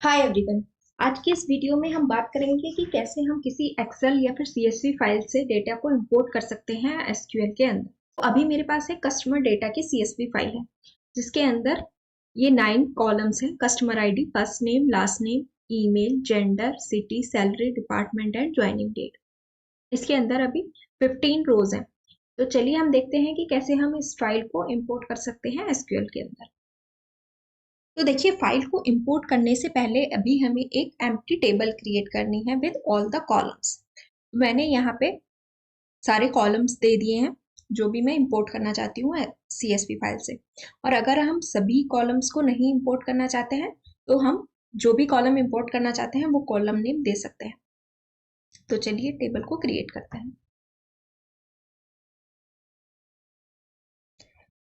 Hi everyone. आज के इस वीडियो में हम बात करेंगे कि कैसे हम किसी एक्सेल या फिर सीएसवी फाइल से डेटा को इंपोर्ट कर सकते हैं एसक्यूएल के अंदर। तो अभी मेरे पास एक कस्टमर डेटा की सीएसवी फाइल है जिसके अंदर ये 9 कॉलम्स हैं। Customer ID, first name, last name, email, gender, city, salary, department and joining date. इसके अंदर अभी 15 रोज हैं। तो चलिए हम देखते हैं कि कैसे हम इस फाइल को इंपोर्ट कर सकते हैं एसक्यूएल के अंदर। तो देखिए, फाइल को इंपोर्ट करने से पहले अभी हमें एक एम्प्टी टेबल क्रिएट करनी है विद ऑल द कॉलम्स। मैंने यहाँ पे सारे कॉलम्स दे दिए हैं जो भी मैं इंपोर्ट करना चाहती हूँ सीएसवी फाइल से। और अगर हम सभी कॉलम्स को नहीं इंपोर्ट करना चाहते हैं तो हम जो भी कॉलम इंपोर्ट करना चाहते हैं वो कॉलम नेम दे सकते हैं। तो चलिए टेबल को क्रिएट करते हैं।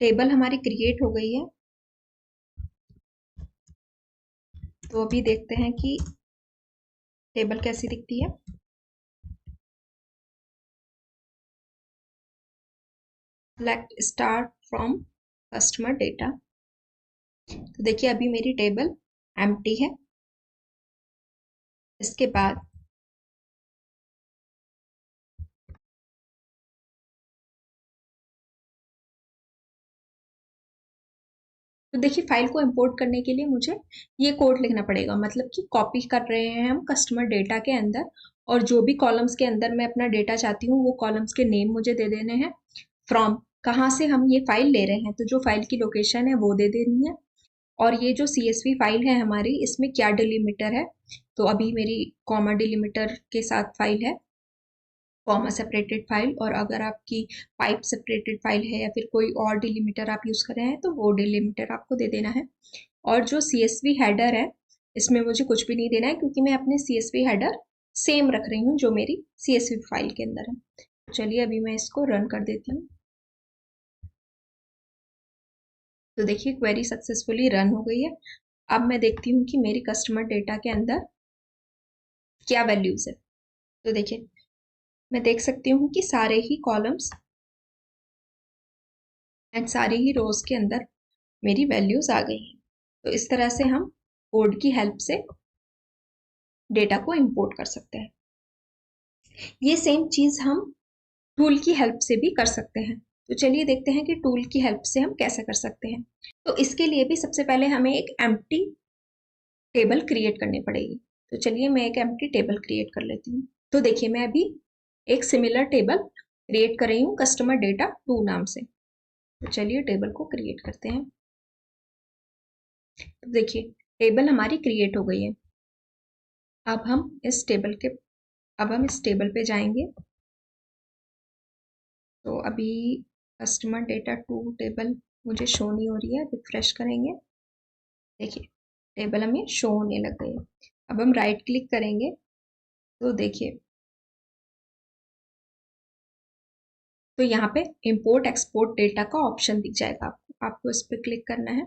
टेबल हमारी क्रिएट हो गई है। तो अभी देखते हैं कि टेबल कैसी दिखती है। Select start from customer data. तो देखिए अभी मेरी टेबल एम्प्टी है। इसके बाद तो देखिए, फाइल को इंपोर्ट करने के लिए मुझे ये कोड लिखना पड़ेगा, मतलब कि कॉपी कर रहे हैं हम कस्टमर डेटा के अंदर, और जो भी कॉलम्स के अंदर मैं अपना डेटा चाहती हूँ वो कॉलम्स के नेम मुझे दे देने हैं। फ्रॉम, कहाँ से हम ये फाइल ले रहे हैं, तो जो फाइल की लोकेशन है वो दे देनी है। और ये जो सीएसवी फाइल है हमारी, इसमें क्या डिलीमीटर है, तो अभी मेरी कॉमा डिलीमीटर के साथ फाइल है, कॉमा सेपरेटेड फाइल। और अगर आपकी पाइप सेपरेटेड फाइल है या फिर कोई और डिलीमीटर आप यूज़ कर रहे हैं तो वो डिलीमीटर आपको दे देना है। और जो सीएसवी हेडर है इसमें मुझे कुछ भी नहीं देना है क्योंकि मैं अपने सीएसवी हेडर सेम रख रही हूँ जो मेरी सीएसवी फाइल के अंदर है। चलिए अभी मैं इसको रन कर देती हूँ। तो देखिए क्वेरी सक्सेसफुली रन हो गई है। अब मैं देखती हूँ कि मेरी कस्टमर डेटा के अंदर क्या वैल्यूज है। तो देखिए मैं देख सकती हूँ कि सारे ही कॉलम्स एंड सारी ही रोज के अंदर मेरी वैल्यूज आ गई हैं। तो इस तरह से हम कोड की हेल्प से डेटा को इंपोर्ट कर सकते हैं। ये सेम चीज हम टूल की हेल्प से भी कर सकते हैं। तो चलिए देखते हैं कि टूल की हेल्प से हम कैसे कर सकते हैं। तो इसके लिए भी सबसे पहले हमें एक एम्प्टी टेबल क्रिएट करनी पड़ेगी। तो चलिए मैं एक एम्प्टी टेबल क्रिएट कर लेती हूँ। तो देखिए मैं अभी एक सिमिलर टेबल क्रिएट कर रही हूँ कस्टमर डेटा 2 नाम से। तो चलिए टेबल को क्रिएट करते हैं। तो देखिए टेबल हमारी क्रिएट हो गई है। अब हम इस टेबल पे जाएंगे। तो अभी कस्टमर डेटा 2 टेबल मुझे शो नहीं हो रही है। रिफ्रेश करेंगे, देखिए टेबल हमें शो होने लग गई है। अब हम राइट क्लिक करेंगे तो देखिए, तो यहाँ पे इंपोर्ट एक्सपोर्ट डेटा का ऑप्शन दिख जाएगा आपको इस पर क्लिक करना है।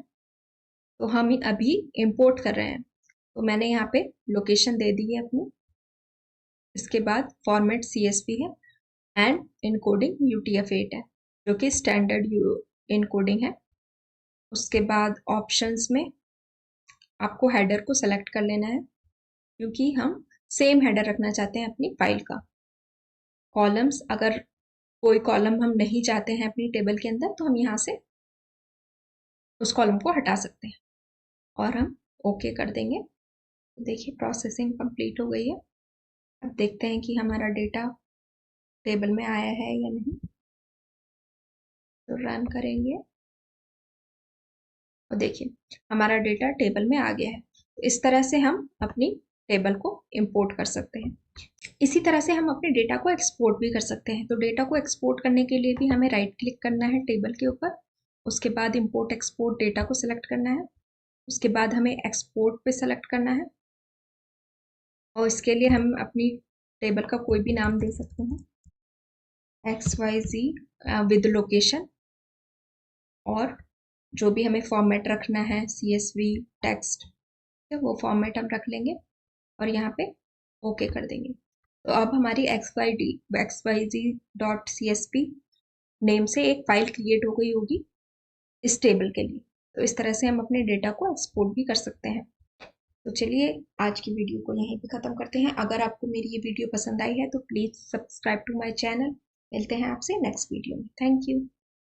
तो हम अभी इंपोर्ट कर रहे हैं। तो मैंने यहाँ पे लोकेशन दे दी है अपनी। इसके बाद फॉर्मेट CSV है एंड इनकोडिंग UTF-8 है जो कि स्टैंडर्ड इनकोडिंग है। उसके बाद ऑप्शंस में आपको हेडर को सेलेक्ट कर लेना है क्योंकि हम सेम हेडर रखना चाहते हैं अपनी फाइल का। कॉलम्स, अगर कोई कॉलम हम नहीं चाहते हैं अपनी टेबल के अंदर तो हम यहाँ से उस कॉलम को हटा सकते हैं और हम ओके कर देंगे। देखिए प्रोसेसिंग कंप्लीट हो गई है। अब देखते हैं कि हमारा डेटा टेबल में आया है या नहीं। तो रन करेंगे और देखिए हमारा डेटा टेबल में आ गया है। तो इस तरह से हम अपनी टेबल को इंपोर्ट कर सकते हैं। इसी तरह से हम अपने डेटा को एक्सपोर्ट भी कर सकते हैं। तो डेटा को एक्सपोर्ट करने के लिए भी हमें राइट क्लिक करना है टेबल के ऊपर। उसके बाद इंपोर्ट एक्सपोर्ट डेटा को सिलेक्ट करना है। उसके बाद हमें एक्सपोर्ट पे सेलेक्ट करना है और इसके लिए हम अपनी टेबल का कोई भी नाम दे सकते हैं, XYZ विद लोकेशन। और जो भी हमें फॉर्मेट रखना है CSV टेक्स्ट, वो फॉर्मेट हम रख लेंगे और यहाँ पे ओके कर देंगे। तो अब हमारी XYZ.CSV नेम से एक फाइल क्रिएट हो गई होगी इस टेबल के लिए। तो इस तरह से हम अपने डेटा को एक्सपोर्ट भी कर सकते हैं। तो चलिए आज की वीडियो को यहीं पे ख़त्म करते हैं। अगर आपको मेरी ये वीडियो पसंद आई है तो please subscribe to my channel. मिलते हैं आपसे नेक्स्ट वीडियो में। Thank you.